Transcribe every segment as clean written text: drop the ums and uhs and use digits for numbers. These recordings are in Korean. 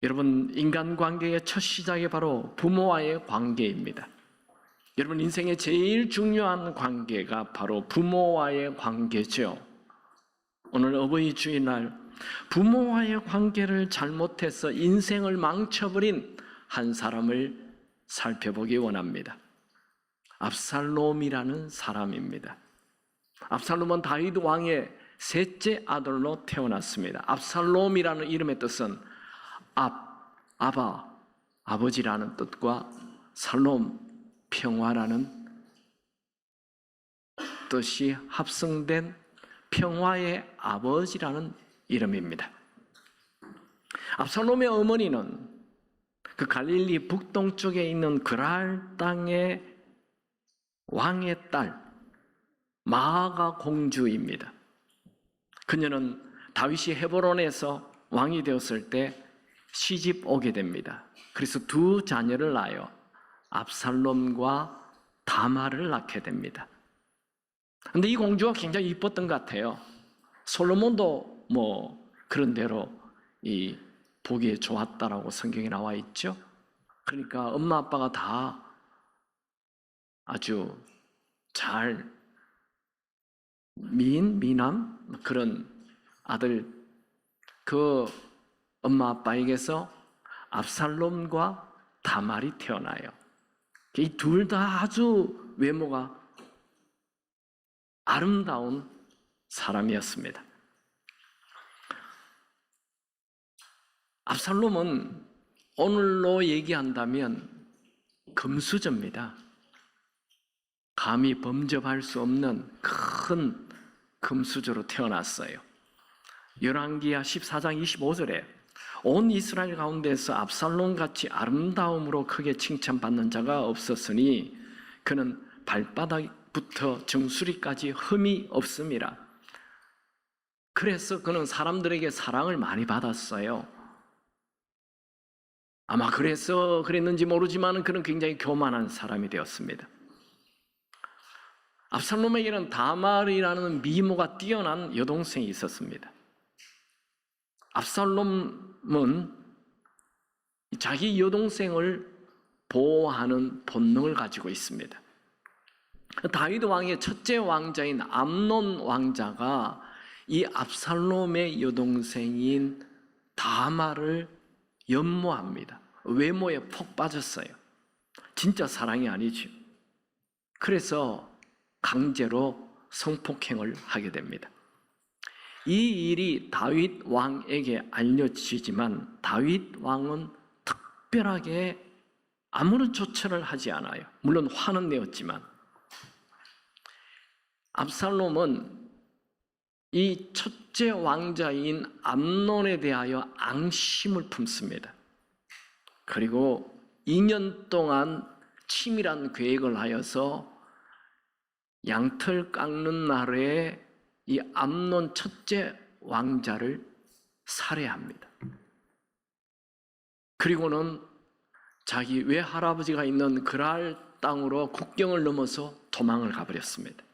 여러분, 인간관계의 첫 시작이 바로 부모와의 관계입니다. 여러분, 인생의 제일 중요한 관계가 바로 부모와의 관계죠. 오늘 어버이 주일날 부모와의 관계를 잘못해서 인생을 망쳐버린 한 사람을 살펴보기 원합니다. 압살롬이라는 사람입니다. 압살롬은 다윗 왕의 셋째 아들로 태어났습니다. 압살롬이라는 이름의 뜻은 아바, 아버지라는 뜻과 살롬, 평화라는 뜻이 합성된 평화의 아버지라는 이름입니다. 압살롬의 어머니는 그 갈릴리 북동쪽에 있는 그랄 땅의 왕의 딸 마아가 공주입니다. 그녀는 다윗이 헤브론에서 왕이 되었을 때 시집 오게 됩니다. 그래서 두 자녀를 낳아요. 압살롬과 다말을 낳게 됩니다. 그런데 이 공주가 굉장히 이뻤던 것 같아요. 솔로몬도 그런 대로 보기에 좋았다라고 성경에 나와 있죠. 그러니까 엄마 아빠가 다 아주 잘 미남 그런 아들, 그 엄마 아빠에게서 압살롬과 다말이 태어나요. 이 둘 다 아주 외모가 아름다운 사람이었습니다. 압살롬은 오늘로 얘기한다면 금수저입니다. 감히 범접할 수 없는 큰 금수저로 태어났어요. 열왕기하 14장 25절에 온 이스라엘 가운데서 압살롬같이 아름다움으로 크게 칭찬받는 자가 없었으니 그는 발바닥부터 정수리까지 흠이 없음이라. 그래서 그는 사람들에게 사랑을 많이 받았어요. 아마 그래서 그랬는지 모르지만 그는 굉장히 교만한 사람이 되었습니다. 압살롬에게는 다말이라는 미모가 뛰어난 여동생이 있었습니다. 압살롬은 자기 여동생을 보호하는 본능을 가지고 있습니다. 다윗 왕의 첫째 왕자인 암논 왕자가 이 압살롬의 여동생인 다말을 연모합니다. 외모에 폭 빠졌어요. 진짜 사랑이 아니죠. 그래서 강제로 성폭행을 하게 됩니다. 이 일이 다윗 왕에게 알려지지만 다윗 왕은 특별하게 아무런 조처를 하지 않아요. 물론 화는 내었지만 압살롬은 이 첫째 왕자인 암논에 대하여 앙심을 품습니다. 그리고 2년 동안 치밀한 계획을 하여서 양털 깎는 날에 이 암논 첫째 왕자를 살해합니다. 그리고는 자기 외할아버지가 있는 그랄 땅으로 국경을 넘어서 도망을 가버렸습니다.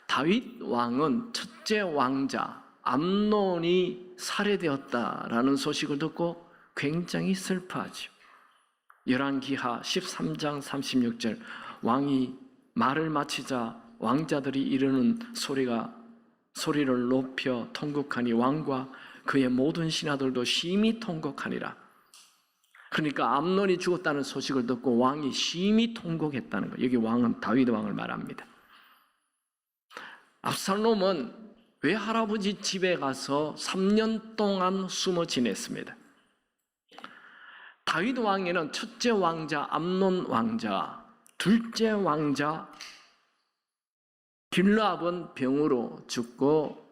다윗 왕은 첫째 왕자 암논이 살해되었다라는 소식을 듣고 굉장히 슬퍼하죠. 열왕기하 13장 36절 왕이 말을 마치자 왕자들이 이르는 소리를 높여 통곡하니 왕과 그의 모든 신하들도 심히 통곡하니라. 그러니까 암논이 죽었다는 소식을 듣고 왕이 심히 통곡했다는 거예요. 여기 왕은 다윗 왕을 말합니다. 압살롬은 외할아버지 집에 가서 3년 동안 숨어 지냈습니다. 다윗 왕에는 첫째 왕자 암논 왕자, 둘째 왕자 길르압은 병으로 죽고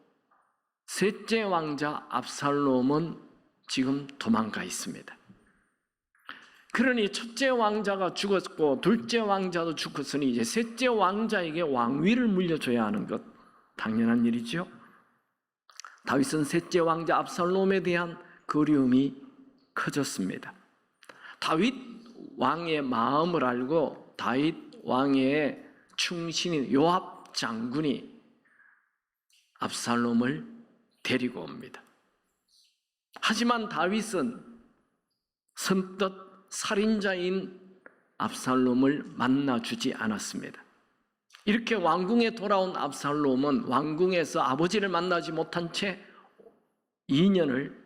셋째 왕자 압살롬은 지금 도망가 있습니다. 그러니 첫째 왕자가 죽었고 둘째 왕자도 죽었으니 이제 셋째 왕자에게 왕위를 물려줘야 하는 것 당연한 일이죠. 다윗은 셋째 왕자 압살롬에 대한 그리움이 커졌습니다. 다윗 왕의 마음을 알고 다윗 왕의 충신인 요압 장군이 압살롬을 데리고 옵니다. 하지만 다윗은 선뜻 살인자인 압살롬을 만나주지 않았습니다. 이렇게 왕궁에 돌아온 압살롬은 왕궁에서 아버지를 만나지 못한 채 2년을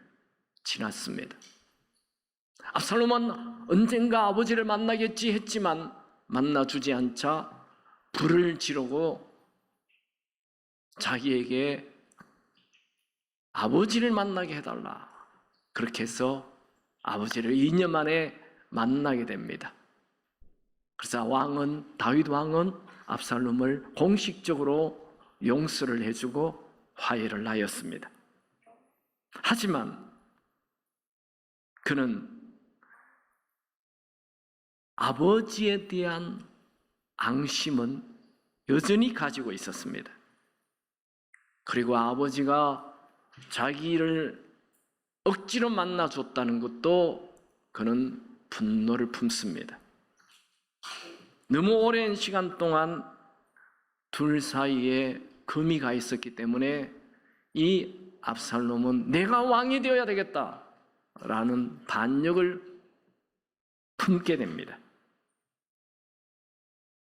지났습니다. 압살롬은 언젠가 아버지를 만나겠지 했지만 만나주지 않자 불을 지르고 자기에게 아버지를 만나게 해달라, 그렇게 해서 아버지를 2년 만에 만나게 됩니다. 그래서 다윗 왕은 압살롬을 공식적으로 용서를 해주고 화해를 하였습니다. 하지만 그는 아버지에 대한 앙심은 여전히 가지고 있었습니다. 그리고 아버지가 자기를 억지로 만나줬다는 것도 그는 분노를 품습니다. 너무 오랜 시간 동안 둘 사이에 금이 가 있었기 때문에 이 압살롬은 내가 왕이 되어야 되겠다라는 반역을 품게 됩니다.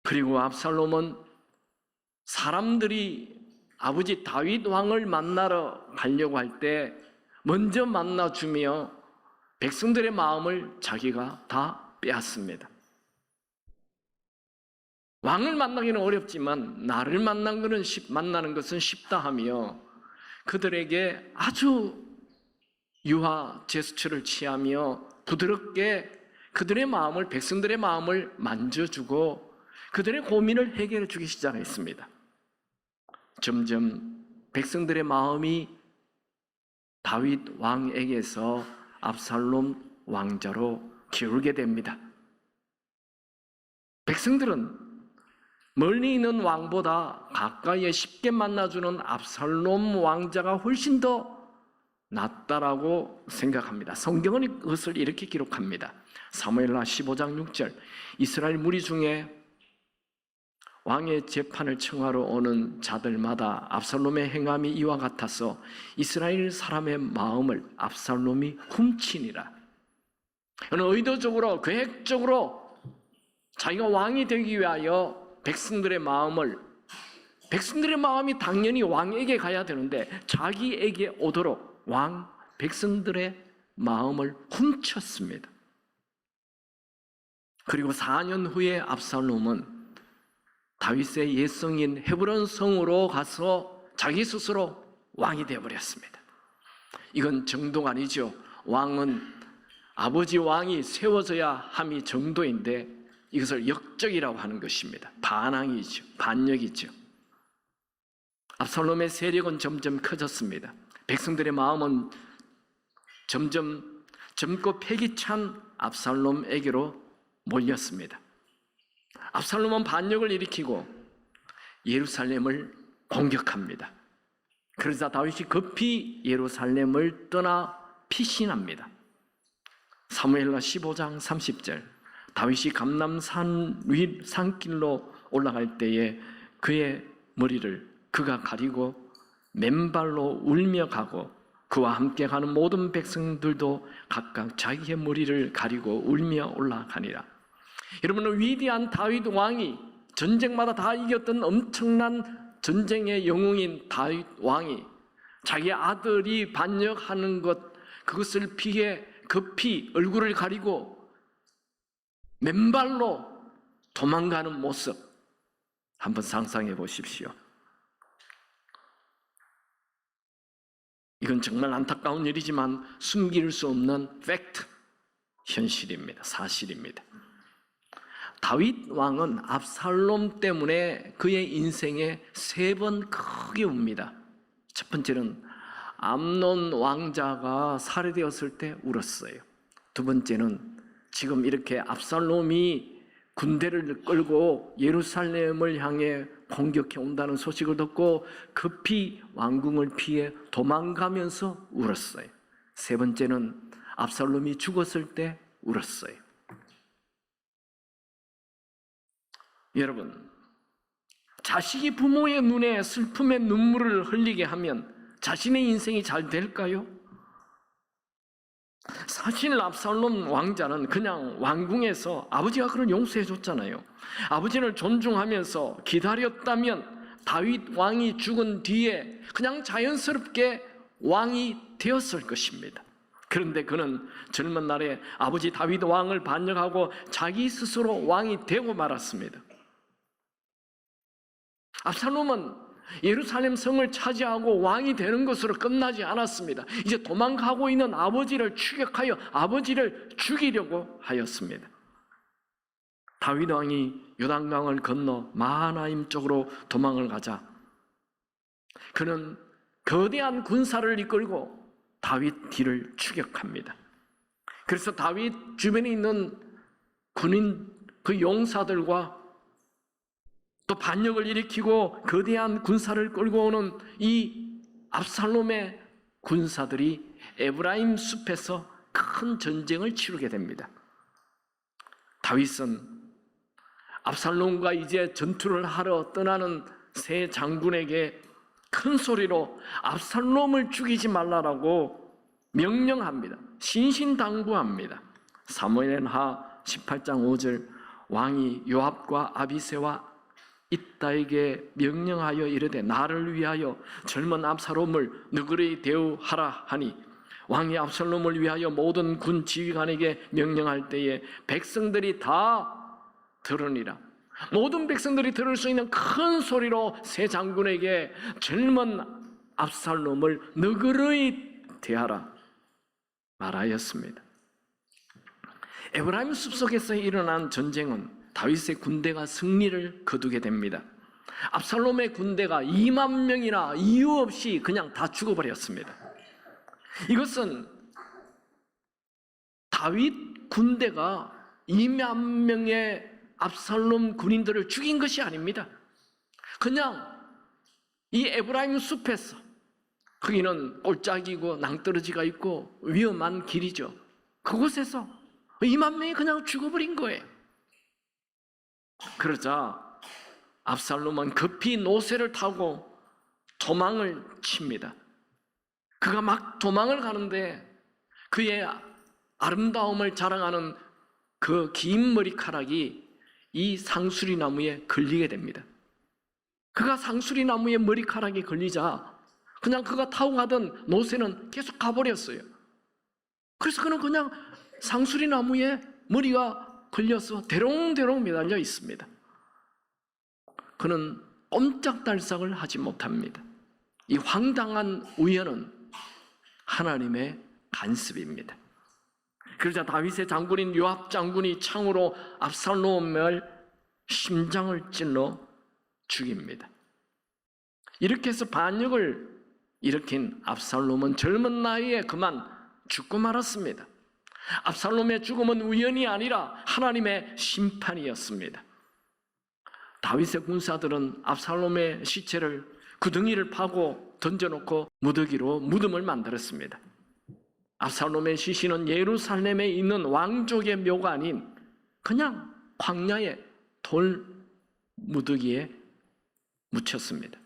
그리고 압살롬은 사람들이 아버지 다윗 왕을 만나러 가려고 할 때 먼저 만나주며 백성들의 마음을 자기가 다 빼앗습니다. 왕을 만나기는 어렵지만 나를 만나는 것은 쉽다 하며 그들에게 아주 유화 제스처를 취하며 부드럽게 그들의 마음을, 백성들의 마음을 만져주고 그들의 고민을 해결해 주기 시작했습니다. 점점 백성들의 마음이 다윗 왕에게서 압살롬 왕자로 기울게 됩니다. 백성들은 멀리 있는 왕보다 가까이에 쉽게 만나주는 압살롬 왕자가 훨씬 더 낫다라고 생각합니다. 성경은 그것을 이렇게 기록합니다. 사무엘하 15장 6절, 이스라엘 무리 중에 왕의 재판을 청하러 오는 자들마다 압살롬의 행함이 이와 같아서 이스라엘 사람의 마음을 압살롬이 훔치니라. 의도적으로, 계획적으로 자기가 왕이 되기 위하여 백성들의 마음이 당연히 왕에게 가야 되는데 자기에게 오도록 백성들의 마음을 훔쳤습니다. 그리고 4년 후에 압살롬은 다윗의 옛성인 헤브론 성으로 가서 자기 스스로 왕이 되어버렸습니다. 이건 정도가 아니죠. 왕은 아버지 왕이 세워져야 함이 정도인데 이것을 역적이라고 하는 것입니다. 반역이죠. 압살롬의 세력은 점점 커졌습니다. 백성들의 마음은 점점 젊고 패기찬 압살롬에게로 몰렸습니다. 압살롬은 반역을 일으키고 예루살렘을 공격합니다. 그러자 다윗이 급히 예루살렘을 떠나 피신합니다. 사무엘하 15장 30절, 다윗이 감람산 위 산길로 올라갈 때에 그의 머리를 그가 가리고 맨발로 울며 가고 그와 함께 가는 모든 백성들도 각각 자기의 머리를 가리고 울며 올라가니라. 여러분, 위대한 다윗 왕이 전쟁마다 다 이겼던 엄청난 전쟁의 영웅인 다윗 왕이 자기 아들이 반역하는 그것을 피해 급히 얼굴을 가리고 맨발로 도망가는 모습 한번 상상해 보십시오. 이건 정말 안타까운 일이지만 숨길 수 없는 팩트, 현실입니다. 사실입니다. 다윗 왕은 압살롬 때문에 그의 인생에 3번 크게 웁니다. 첫 번째는 암논 왕자가 살해되었을 때 울었어요. 두 번째는 지금 이렇게 압살롬이 군대를 끌고 예루살렘을 향해 공격해 온다는 소식을 듣고 급히 왕궁을 피해 도망가면서 울었어요. 세 번째는 압살롬이 죽었을 때 울었어요. 여러분, 자식이 부모의 눈에 슬픔의 눈물을 흘리게 하면 자신의 인생이 잘 될까요? 사실 압살롬 왕자는 그냥 왕궁에서 아버지가 그걸 용서해 줬잖아요. 아버지를 존중하면서 기다렸다면 다윗 왕이 죽은 뒤에 그냥 자연스럽게 왕이 되었을 것입니다. 그런데 그는 젊은 날에 아버지 다윗 왕을 반역하고 자기 스스로 왕이 되고 말았습니다. 압살롬은 예루살렘 성을 차지하고 왕이 되는 것으로 끝나지 않았습니다. 이제 도망가고 있는 아버지를 추격하여 아버지를 죽이려고 하였습니다. 다윗 왕이 요단강을 건너 마하나임 쪽으로 도망을 가자 그는 거대한 군사를 이끌고 다윗 뒤를 추격합니다. 그래서 다윗 주변에 있는 군인 그 용사들과 또 반역을 일으키고 거대한 군사를 끌고 오는 이 압살롬의 군사들이 에브라임 숲에서 큰 전쟁을 치르게 됩니다. 다윗은 압살롬과 이제 전투를 하러 떠나는 세 장군에게 큰 소리로 압살롬을 죽이지 말라라고 명령합니다. 신신당부합니다. 사무엘하 18장 5절 왕이 요압과 아비새와 이따에게 명령하여 이르되 나를 위하여 젊은 압살롬을 너그러이 대우하라 하니 왕이 압살롬을 위하여 모든 군 지휘관에게 명령할 때에 백성들이 다 들으니라. 모든 백성들이 들을 수 있는 큰 소리로 세 장군에게 젊은 압살롬을 너그러이 대하라 말하였습니다. 에브라임 숲속에서 일어난 전쟁은 다윗의 군대가 승리를 거두게 됩니다. 압살롬의 군대가 2만 명이나 이유 없이 그냥 다 죽어버렸습니다. 이것은 다윗 군대가 2만 명의 압살롬 군인들을 죽인 것이 아닙니다. 그냥 이 에브라임 숲에서, 거기는 골짜기고 낭떠러지가 있고 위험한 길이죠. 그곳에서 2만 명이 그냥 죽어버린 거예요. 그러자 압살롬은 급히 노새를 타고 도망을 칩니다. 그가 막 도망을 가는데 그의 아름다움을 자랑하는 그 긴 머리카락이 이 상수리 나무에 걸리게 됩니다. 그가 상수리 나무에 머리카락이 걸리자 그냥 그가 타고 가던 노새는 계속 가버렸어요. 그래서 그는 그냥 상수리 나무에 머리가 걸려서 대롱대롱 매달려 있습니다. 그는 꼼짝달싹을 하지 못합니다. 이 황당한 우연은 하나님의 간섭입니다. 그러자 다윗의 장군인 요압 장군이 창으로 압살롬을 심장을 찔러 죽입니다. 이렇게 해서 반역을 일으킨 압살롬은 젊은 나이에 그만 죽고 말았습니다. 압살롬의 죽음은 우연이 아니라 하나님의 심판이었습니다. 다윗의 군사들은 압살롬의 시체를 구덩이를 파고 던져놓고 무더기로 무덤을 만들었습니다. 압살롬의 시신은 예루살렘에 있는 왕족의 묘가 아닌 그냥 광야의 돌 무더기에 묻혔습니다.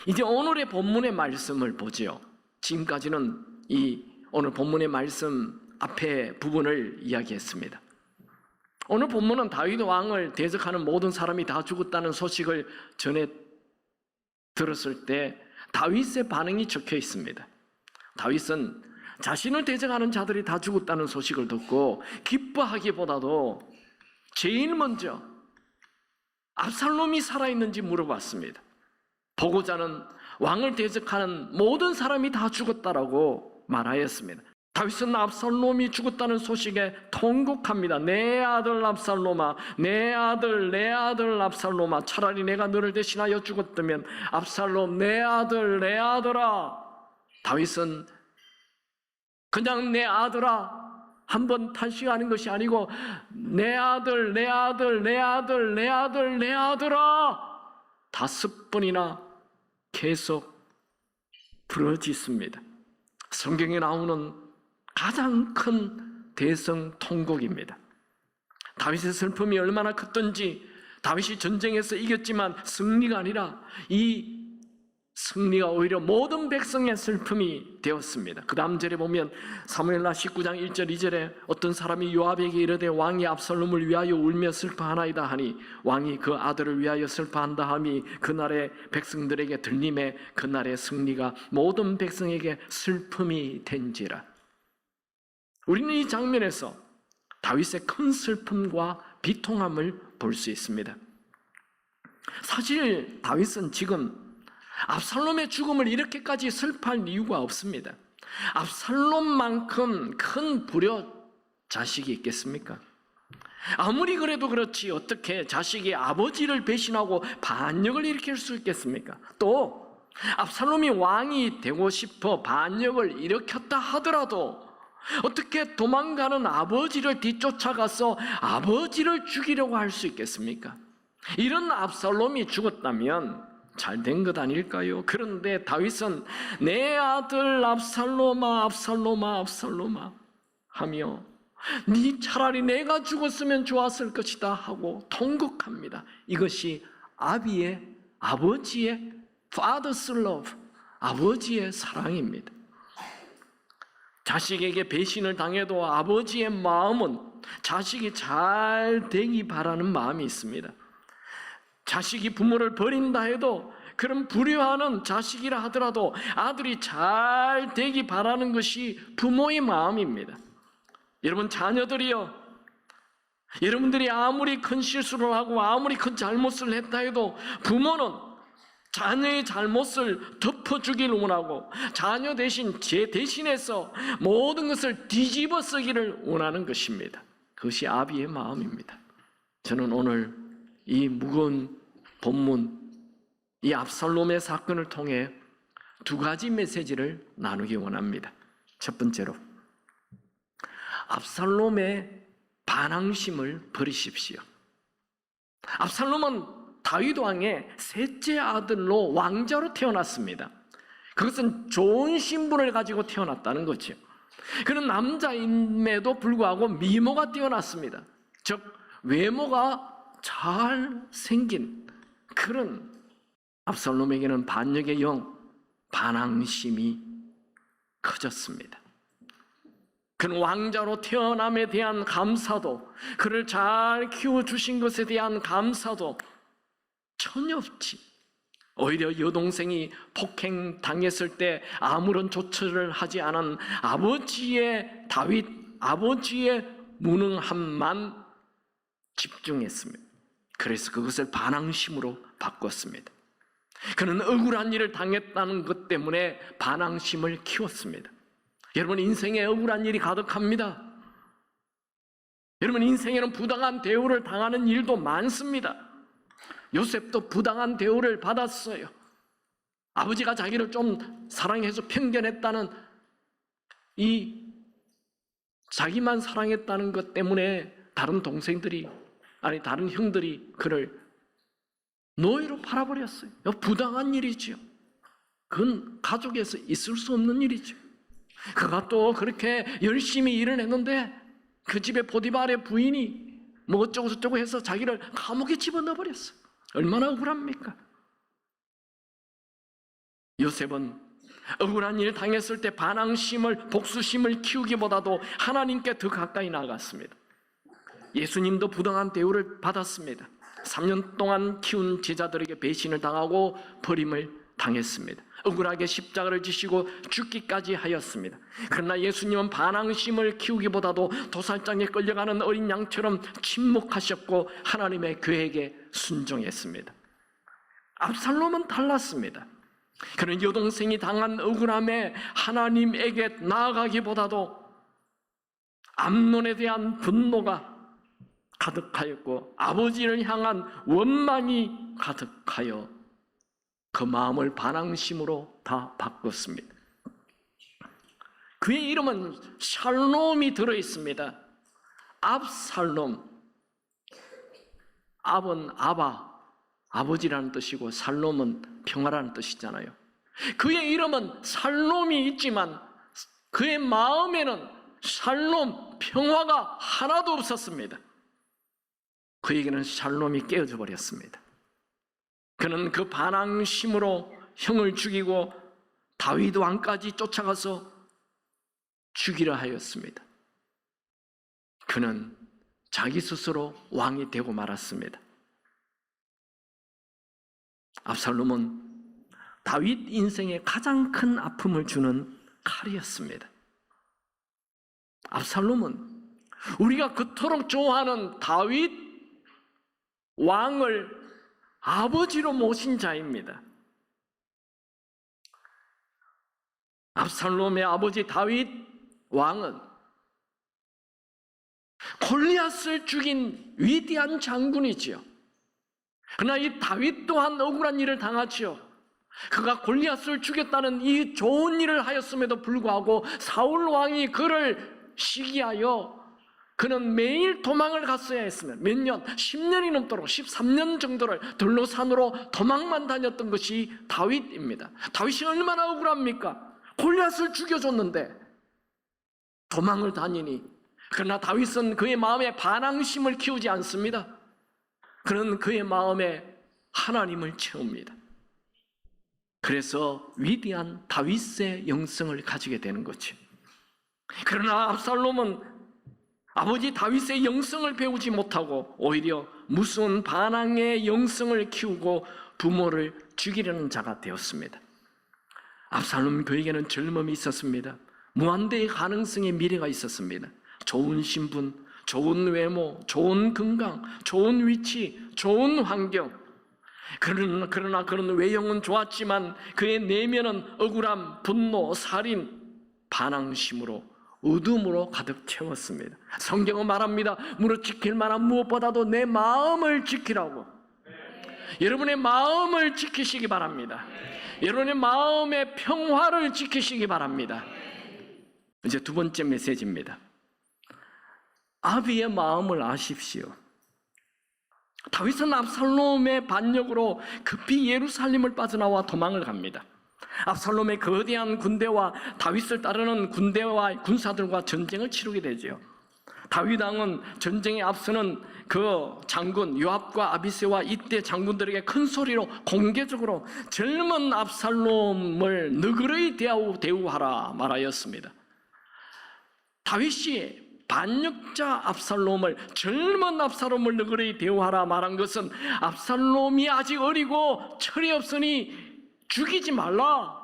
이제 오늘의 본문의 말씀을 보지요. 지금까지는 이 오늘 본문의 말씀 앞에 부분을 이야기했습니다. 오늘 본문은 다윗 왕을 대적하는 모든 사람이 다 죽었다는 소식을 전해 들었을 때 다윗의 반응이 적혀 있습니다. 다윗은 자신을 대적하는 자들이 다 죽었다는 소식을 듣고 기뻐하기보다도 제일 먼저 압살롬이 살아있는지 물어봤습니다. 보고자는 왕을 대적하는 모든 사람이 다 죽었다라고 말하였습니다. 다윗은 압살롬이 죽었다는 소식에 통곡합니다. 내 아들 압살롬아, 내 아들 압살롬아, 차라리 내가 너를 대신하여 죽었다면 압살롬 내 아들아. 다윗은 그냥 내 아들아 한번 탄식하는 것이 아니고 내 아들아 5번이나 계속 부르짖습니다. 성경에 나오는 가장 큰 대성 통곡입니다. 다윗의 슬픔이 얼마나 컸던지, 다윗이 전쟁에서 이겼지만 승리가 아니라 이 승리가 오히려 모든 백성의 슬픔이 되었습니다. 그 다음 절에 보면 사무엘하 19장 1절 2절에 어떤 사람이 요압에게 이르되 왕이 압살롬을 위하여 울며 슬퍼하나이다 하니 왕이 그 아들을 위하여 슬퍼한다 함이 그날의 백성들에게 들림에 그날의 승리가 모든 백성에게 슬픔이 된지라. 우리는 이 장면에서 다윗의 큰 슬픔과 비통함을 볼 수 있습니다. 사실 다윗은 지금 압살롬의 죽음을 이렇게까지 슬퍼할 이유가 없습니다. 압살롬만큼 큰 불효 자식이 있겠습니까? 아무리 그래도 그렇지 어떻게 자식이 아버지를 배신하고 반역을 일으킬 수 있겠습니까? 또 압살롬이 왕이 되고 싶어 반역을 일으켰다 하더라도 어떻게 도망가는 아버지를 뒤쫓아가서 아버지를 죽이려고 할 수 있겠습니까? 이런 압살롬이 죽었다면 잘된 것 아닐까요? 그런데 다윗은 내 아들 압살롬아 압살롬아 압살롬아 하며 네 차라리 내가 죽었으면 좋았을 것이다 하고 통곡합니다. 이것이 아버지의 father's love, 아버지의 사랑입니다. 자식에게 배신을 당해도 아버지의 마음은 자식이 잘 되기 바라는 마음이 있습니다. 자식이 부모를 버린다 해도 그런 불효하는 자식이라 하더라도 아들이 잘 되기 바라는 것이 부모의 마음입니다. 여러분 자녀들이요, 여러분들이 아무리 큰 실수를 하고 아무리 큰 잘못을 했다 해도 부모는 자녀의 잘못을 덮어주기를 원하고 자녀 대신해서 모든 것을 뒤집어 쓰기를 원하는 것입니다. 그것이 아비의 마음입니다. 저는 오늘 이 무거운 본문, 이 압살롬의 사건을 통해 두 가지 메시지를 나누기 원합니다. 첫 번째로, 압살롬의 반항심을 버리십시오. 압살롬은 다윗 왕의 셋째 아들로 왕자로 태어났습니다. 그것은 좋은 신분을 가지고 태어났다는 거죠. 그는 남자임에도 불구하고 미모가 뛰어났습니다. 즉 외모가 잘 생긴 그런 압살롬에게는 반역의 영, 반항심이 커졌습니다. 그는 왕자로 태어남에 대한 감사도, 그를 잘 키워주신 것에 대한 감사도 전혀 없지. 오히려 여동생이 폭행당했을 때 아무런 조처를 하지 않은 아버지의 무능함만 집중했습니다. 그래서 그것을 반항심으로 바꿨습니다. 그는 억울한 일을 당했다는 것 때문에 반항심을 키웠습니다. 여러분 인생에 억울한 일이 가득합니다. 여러분 인생에는 부당한 대우를 당하는 일도 많습니다. 요셉도 부당한 대우를 받았어요. 아버지가 자기를 좀 사랑해서 편견했다는 자기만 사랑했다는 것 때문에 다른 형들이 그를 노예로 팔아버렸어요. 부당한 일이죠. 그건 가족에서 있을 수 없는 일이죠. 그가 또 그렇게 열심히 일을 했는데 그 집에 보디발의 부인이 뭐 어쩌고 저쩌고 해서 자기를 감옥에 집어넣어버렸어요. 얼마나 억울합니까? 요셉은 억울한 일 당했을 때 반항심을, 복수심을 키우기보다도 하나님께 더 가까이 나아갔습니다. 예수님도 부당한 대우를 받았습니다. 3년 동안 키운 제자들에게 배신을 당하고 버림을 당했습니다. 억울하게 십자가를 지시고 죽기까지 하였습니다. 그러나 예수님은 반항심을 키우기보다도 도살장에 끌려가는 어린 양처럼 침묵하셨고 하나님의 계획에 순종했습니다. 압살롬은 달랐습니다. 그는 여동생이 당한 억울함에 하나님에게 나아가기보다도 암논에 대한 분노가 가득하였고 아버지를 향한 원망이 가득하여 그 마음을 반항심으로 다 바꿨습니다. 그의 이름은 샬롬이 들어있습니다. 압살롬, 압은 아버지라는 뜻이고 살롬은 평화라는 뜻이잖아요. 그의 이름은 살롬이 있지만 그의 마음에는 샬롬, 평화가 하나도 없었습니다. 그에게는 샬롬이 깨어져 버렸습니다. 그는 그 반항심으로 형을 죽이고 다윗 왕까지 쫓아가서 죽이려 하였습니다. 그는 자기 스스로 왕이 되고 말았습니다. 압살롬은 다윗 인생에 가장 큰 아픔을 주는 칼이었습니다. 압살롬은 우리가 그토록 좋아하는 다윗 왕을 아버지로 모신 자입니다. 압살롬의 아버지 다윗 왕은 골리앗을 죽인 위대한 장군이지요. 그러나 이 다윗 또한 억울한 일을 당하지요. 그가 골리앗을 죽였다는 이 좋은 일을 하였음에도 불구하고 사울 왕이 그를 시기하여 그는 매일 도망을 갔어야 했으면 몇 년, 10년이 넘도록 13년 정도를 들로산으로 도망만 다녔던 것이 다윗입니다. 다윗이 얼마나 억울합니까? 골리앗을 죽여줬는데 도망을 다니니. 그러나 다윗은 그의 마음에 반항심을 키우지 않습니다. 그는 그의 마음에 하나님을 채웁니다. 그래서 위대한 다윗의 영성을 가지게 되는 거죠. 그러나 압살롬은 아버지 다윗의 영성을 배우지 못하고 오히려 무서운 반항의 영성을 키우고 부모를 죽이려는 자가 되었습니다. 압살롬 그에게는 젊음이 있었습니다. 무한대의 가능성의 미래가 있었습니다. 좋은 신분, 좋은 외모, 좋은 건강, 좋은 위치, 좋은 환경. 그러나 그런 외형은 좋았지만 그의 내면은 억울함, 분노, 살인, 반항심으로, 어둠으로 가득 채웠습니다. 성경은 말합니다. 무릇 지킬 만한 무엇보다도 내 마음을 지키라고. 여러분의 마음을 지키시기 바랍니다. 여러분의 마음의 평화를 지키시기 바랍니다. 이제 두 번째 메시지입니다. 아비의 마음을 아십시오. 다윗은 압살롬의 반역으로 급히 예루살렘을 빠져나와 도망을 갑니다. 압살롬의 거대한 군대와 다윗을 따르는 군대와 군사들과 전쟁을 치르게 되죠. 다윗 왕은 전쟁에 앞서는 그 장군 요압과 아비새와 이때 장군들에게 큰 소리로 공개적으로 젊은 압살롬을 너그러이 대우하라 말하였습니다. 다윗이 반역자 압살롬을, 젊은 압살롬을 너그러이 대우하라 말한 것은 압살롬이 아직 어리고 철이 없으니 죽이지 말라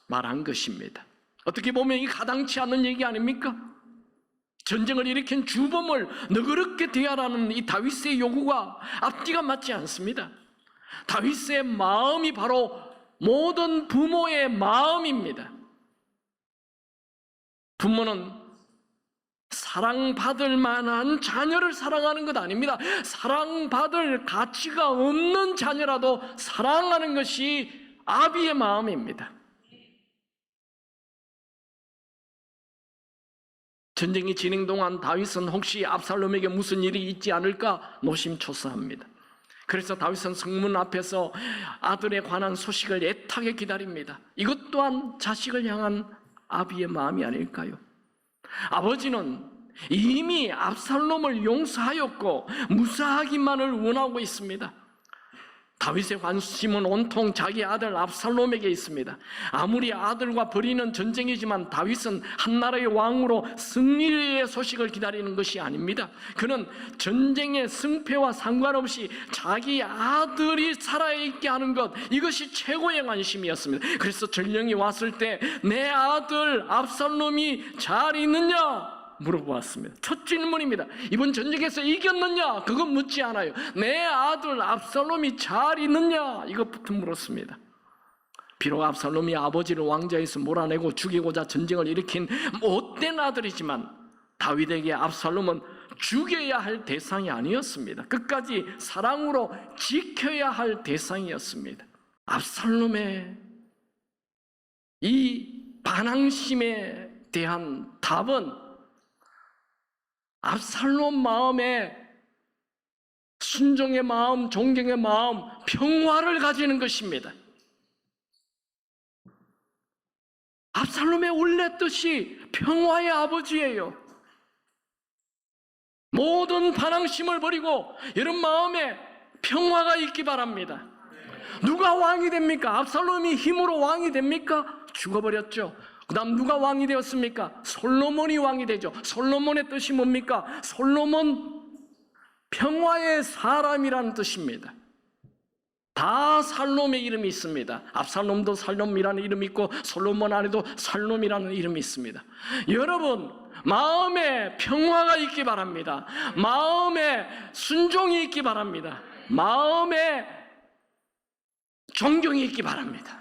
말한 것입니다. 어떻게 보면 이 가당치 않는 얘기 아닙니까? 전쟁을 일으킨 주범을 너그럽게 대하라는 이 다윗의 요구가 앞뒤가 맞지 않습니다. 다윗의 마음이 바로 모든 부모의 마음입니다. 부모는 사랑받을 만한 자녀를 사랑하는 것 아닙니다. 사랑받을 가치가 없는 자녀라도 사랑하는 것이 아비의 마음입니다. 전쟁이 진행 동안 다윗은 혹시 압살롬에게 무슨 일이 있지 않을까 노심초사합니다. 그래서 다윗은 성문 앞에서 아들에 관한 소식을 애타게 기다립니다. 이것 또한 자식을 향한 아비의 마음이 아닐까요? 아버지는 이미 압살롬을 용서하였고 무사하기만을 원하고 있습니다. 다윗의 관심은 온통 자기 아들 압살롬에게 있습니다. 아무리 아들과 벌이는 전쟁이지만 다윗은 한나라의 왕으로 승리의 소식을 기다리는 것이 아닙니다. 그는 전쟁의 승패와 상관없이 자기 아들이 살아있게 하는 것, 이것이 최고의 관심이었습니다. 그래서 전령이 왔을 때 내 아들 압살롬이 잘 있느냐? 물어보았습니다. 첫 질문입니다. 이번 전쟁에서 이겼느냐? 그건 묻지 않아요. 내 아들 압살롬이 잘 있느냐? 이것부터 물었습니다. 비록 압살롬이 아버지를 왕좌에서 몰아내고 죽이고자 전쟁을 일으킨 못된 아들이지만 다윗에게 압살롬은 죽여야 할 대상이 아니었습니다. 끝까지 사랑으로 지켜야 할 대상이었습니다. 압살롬의 이 반항심에 대한 답은 압살롬 마음에 순종의 마음, 존경의 마음, 평화를 가지는 것입니다. 압살롬의 원래 뜻이 평화의 아버지예요. 모든 반항심을 버리고 여러분 마음에 평화가 있기 바랍니다. 누가 왕이 됩니까? 압살롬이 힘으로 왕이 됩니까? 죽어버렸죠. 그 다음 누가 왕이 되었습니까? 솔로몬이 왕이 되죠. 솔로몬의 뜻이 뭡니까? 솔로몬, 평화의 사람이라는 뜻입니다. 다 살롬의 이름이 있습니다. 압살롬도 살롬이라는 이름이 있고 솔로몬 안에도 살롬이라는 이름이 있습니다. 여러분, 마음에 평화가 있기 바랍니다. 마음에 순종이 있기 바랍니다. 마음에 존경이 있기 바랍니다.